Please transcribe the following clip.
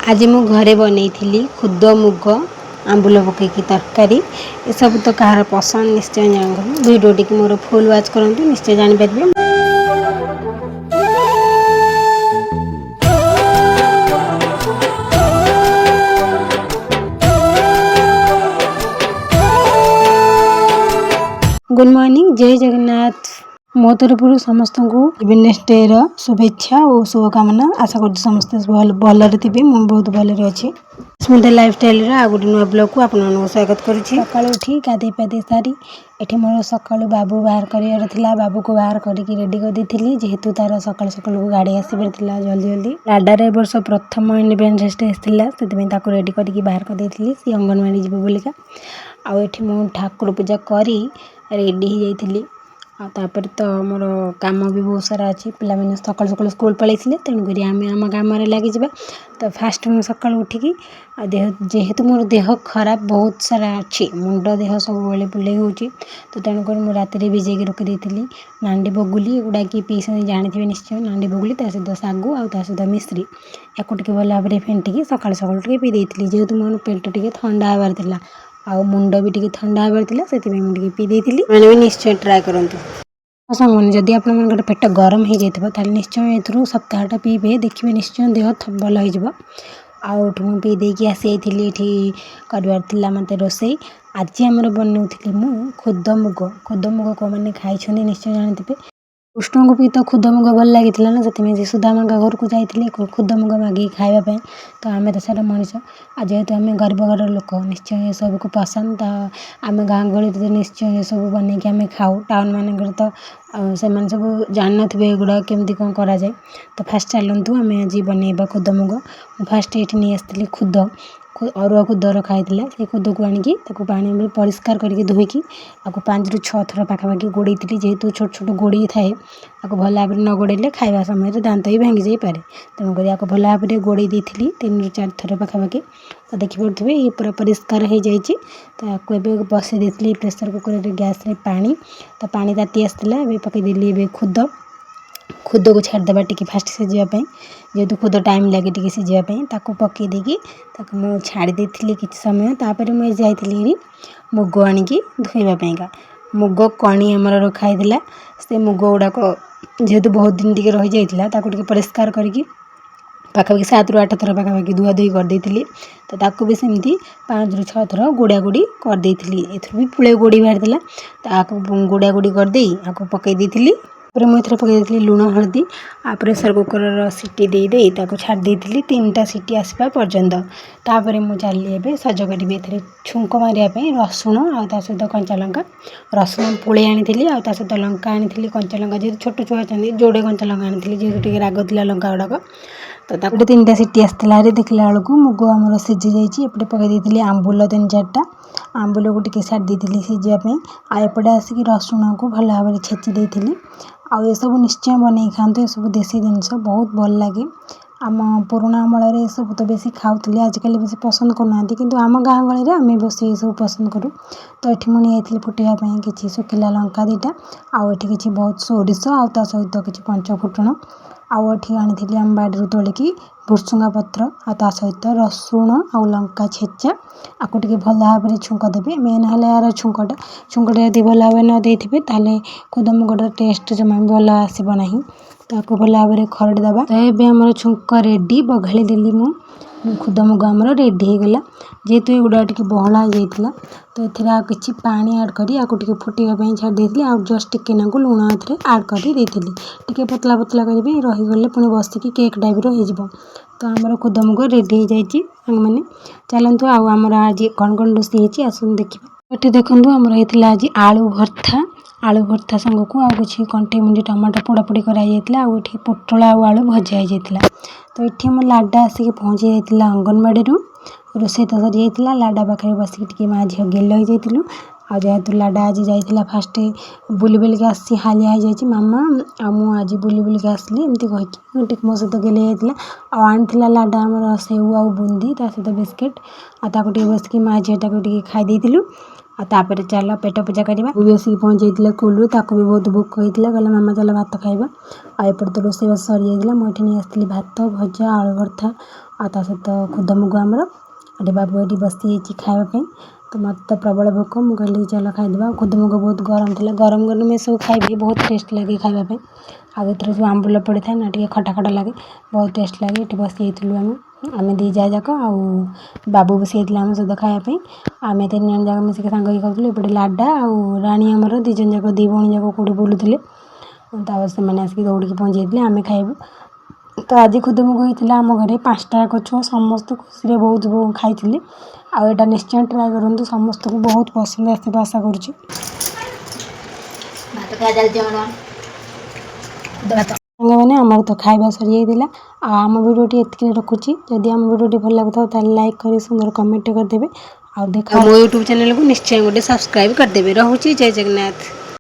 आज मु घरे बनई खुद मुग आंबुल पकईकी तरकारी ये सब तो कहार पसंद निश्चय जानकर वीडियो टी मोर फुल वाच करूँ निश्चय जानीपारे। गुड मॉर्निंग, जय जगन्नाथ। मो तरफ समस्त को वेडनेसडे शुभेच्छा और शुभकामना। आशा कर समस्त भलरे थे, मुझे बहुत भलरे अच्छी। स्मृति लाइफस्टाइल आ गोटे नुआ ब्लॉग को आप स्वागत करुच्ची। सकाल उठी गाधे पाधे सारी एठी मोर सकालू बाबू बाहर कर बाबू को बाहर करके रेडी कर देती जेहेतु तार सकाल सकाल को गाड़ी आसबार जल्दी जल्दी। लाडार ए वर्ष प्रथम इंडिपेंडेंस डे से रेडी करके बाहर कर देती सी अंगनवाड़ी जीव बोलिका। आठी मु ठाकुर पूजा करी रेडी हो जाइली। तापर तो मोर काम भी बहुत सारा अच्छी। पिला मैंने सकाल सकाल स्कूल पलि तेणुक आम आम कम लगी जा। तो फास्ट मुझे सका उठिकी जेहेतु मोर देह खराब बहुत सारा अच्छी, मुंड देह सब बुले हो, तो तेणुक मुझे राति भिजेक रखी नांडी बगुली गुड़ा कि पी जानी निश्चय। नांडी बगुली ता सहित सागु आ सहित मिश्री या भल भाव फेंटिकी सका सका पी देती जेहेतु मोर पेट टे ठंडा हबार आ मुंड भी टे ठंडा हबार से पी देती। मैंने भी निश्चय ट्राए करते सांग जदि आप पेट गरम हो जाए निश्चय ए सप्ताहटा पीबे, देखिए निश्चय देह भल हो। आठ मुझे पी देकी आसी जाइली करार मत रोसई। आज आमर बनौली मु खुद मुग को मैंने खाई निश्चय जानते। कृष्ण को भी तो खुद मुग भल लगी ना, से सुदामा घर को जाइली खुद मुग मागिक खावाई। तो आम तो सारा मनीष आ जेहेतु आम गरीब घर लोक निश्चय ये सब को पसंद। आम गाँ गहली तो निश्चय ये सब बन के आम खाऊ। टाउन मानक तो से सब जान थे गुड़ा केमती कौन करा जाए। तो फास्ट चलतु आम आज बनइबा खुद मुग। फास्ट ये नहीं आसती खुद अरुआ खुद रखा से खुद को आनिकी पानी परिष्कार करके धोईकी 5 ରୁ 6 थर पाखापाखि गोड़े जेहेतु छोट छोट गोड़ी थाए भल भाव न गोड़े खावा समय दांत भी भांगी जापे। तेणुक भल भाव में गोड़े 3 ରୁ 4 थर पाखापाखि। तो देखिपे ये पूरा परिष्कार हो जाए। बसई देती प्रेसर कुकर गैस रे पानी। तो पानी ताती आसला पकईदेली खुद को छाड़देवा टी फास्ट सीझापी जेहेतु खुद टाइम लगे टी सीझापी पकई देकी मुझे छाड़ी देती कि समय। तापर मुझे जाइली मुग आनिकी धोइबापा। मुग कणी आमर रखाई से मुग गुड़ाक जेहेतु बहुत दिन टी रही जाता परिष्कार करके पाखापाखि 7 ରୁ 8 थर पाखापाखि धुआ धुई करदेली। तो ताकू भी सेमती 5 ରୁ 6 थर गोड़ा गोड़ी करदेली। एथर भी पुले गोड़ी बाहर तो गोड़ा गोड़ी करदे आपको पकई देती। मुझे पकई लुण हलदी आ प्रेसर कुकर सीटी दे छाड़ देती 3टा सीटी आसवा पर्यंत। तापर मुझे चलिए सज करी ए छुंक मारे रसुण आ सहित कंचा लंका। रसुण पुले आनी सहित लंका आनी कंचा लंका जेहतु छोट छुआ अच्छे जोड़े कंचा लंका आनी जेहतु राग था लंका गुड़ाक। तो 3टा सीटी आसला देखला बेलू मुग आमर सीझी जाइए। पकई देती आंबुल 3-4टा आंबुल को टी छाड़ देती सीझापी। आएपटे आसिक रसुण को भल भाव छेची देती। आउ ये सब निश्चय बनई खाते, ये सब देसी जिनस बहुत भल लगे। आम पुराणा अमल ये सब तो बेसी खाऊली, आजिकल बेसी पसंद करना कि आम गाँ गहली आम बस ये सब पसंद करूँ। तो ये मुझे फुटाइवाई कि शुखिला लंका 2टा आठी किसी बहुत सोरिष आ सहित किसी पंचफुटण आठी आनी आम बाड़ी तोलिकी भुर्सुंगा पत्र आ सहित रसुण आ लंका छेचा आपको टे भल भाव में छुंक देवे। मेन है यार छुंकटा यदि भल भाव न देते ताले खुद मुगटार टेस्ट जमा भल आसबना। तो भल भाव में खरड़ीदे। तो ये आम छुंक रेडी बघाड़ी देली खुद मुग आमर रेडी हो गला। जेहेतु ये गुड़ा टे बहला हो जाता तो ये किसी पानी आड कर फुटाइवाई छाड़ देती। आ जस्ट टिके नाकू लुण आड कर देती टे पतला पतला कर रहीगले पुणी बसिकी केक टाइप हो। तो आमर खुद मुग रेडी हो जाइए मैंने। चलतु आमर आज कौन कौन रोषे आसन देखिए। ये देखूँ आमर होता आज आलू भर्ता सांग को किसी कंटे मुंडी टमाटर पोड़ापोड़ी कराई पोटल आलू भजा हो जाता। तो ये मोर लाडा आसिक पहुँची जाता अंगनवाड़ी रोषे तो सरी जाता। लाडा पाखे बसिक माँ झील गेल हो जाइलु। आ जेहेतु लाडा आज जाइला फास्ट बुली बुलिक आसी हालिया हो जाए मामा आ आज बुली बुलिक आसली एमती कहीकि मो सहित गेल जाता। आनी लाडा आमर सेव आ बुंदी सहित बिस्किट आगे बसिक माँ झील खाई देलु। तापर चल पेट पूजा करवा बेसिक पहुँच जाता स्कूल। भी बहुत भोक होता कहला मामा चल भात खाइबा। आएपटे तो रोषेईबास सरी जाता। मुझे नहीं आसती भात भजा आलू भर्ता ଆଉ ତା ସହିତ ଖୁଦମୁଗ ଆମର। ଏଠି ବାବୁ ଏଠି ବସିଯାଇଛି ଖାଇବା ପାଇଁ। ତ ମୋତେ ତ ପ୍ରବଳ ଭୋକ, ମୁଁ କହିଲି ଚାଲ ଖାଇଦେବା। ଖୁଦମୁଗ ବହୁତ ଗରମ ଥିଲା, ଗରମ ଗରମ ଏସବୁ ଖାଇବି ବହୁତ ଟେଷ୍ଟ ଲାଗେ ଖାଇବା ପାଇଁ। ଆଉ ଏଥିରେ ସବୁ ଆମ୍ବୁଲ ପଡ଼ିଥାଏ ନା, ଟିକେ ଖଟା ଖଟା ଲାଗେ, ବହୁତ ଟେଷ୍ଟ ଲାଗେ। ଏଠି ବସିଯାଇଥିଲୁ ଆମେ ଦୁଇ ଯା ଯାକ, ଆଉ ବାବୁ ବସିଯାଇଥିଲେ ଆମ ସହିତ ଖାଇବା ପାଇଁ। ଆମେ 3 ଜଣ ଯାକ ମିଶିକି ସାଙ୍ଗ ହେଇକି ଖାଉଥିଲୁ। ଏପଟେ ଲାଡ଼ା ଆଉ ରାଣୀ ଆମର 2 ଜଣ ଯାକ 2 ଭଉଣୀ ଯାକ କେଉଁଠି ବୁଲୁଥିଲେ। ତାପରେ ସେମାନେ ଆସିକି ଦୌଡ଼ିକି ପହଞ୍ଚି ଯାଇଥିଲେ। ଆମେ ଖାଇବୁ। ତ ଆଜି ଖୁଦମୁଗ ହେଇଥିଲା ଆମ ଘରେ, 5ଟା ଯାକ ଛୁଆ ସମସ୍ତେ ଖୁସିରେ ବହୁତ ଖାଇଥିଲେ। ଆଉ ଏଇଟା ନିଶ୍ଚୟ ଟ୍ରାଏ କରନ୍ତୁ, ସମସ୍ତଙ୍କୁ ବହୁତ ପସନ୍ଦ ଆସିବ ଆଶା କରୁଛି। ସାଙ୍ଗମାନେ ଆମର ତ ଖାଇବା ସରିଯାଇଥିଲା। ଆଉ ଆମ ଭିଡ଼ିଓଟି ଏତିକି ରଖୁଛି। ଯଦି ଆମ ଭିଡ଼ିଓଟି ଭଲ ଲାଗୁଥିବ ତାହେଲେ ଲାଇକ୍ କରି ସୁନ୍ଦର କମେଣ୍ଟ କରିଦେବେ। ଆଉ ମୋ ୟୁଟ୍ୟୁବ୍ ଚ୍ୟାନେଲକୁ ନିଶ୍ଚୟ ଗୋଟେ ସବସ୍କ୍ରାଇବ୍ କରିଦେବେ। ରହୁଛି, ଜୟ ଜଗନ୍ନାଥ।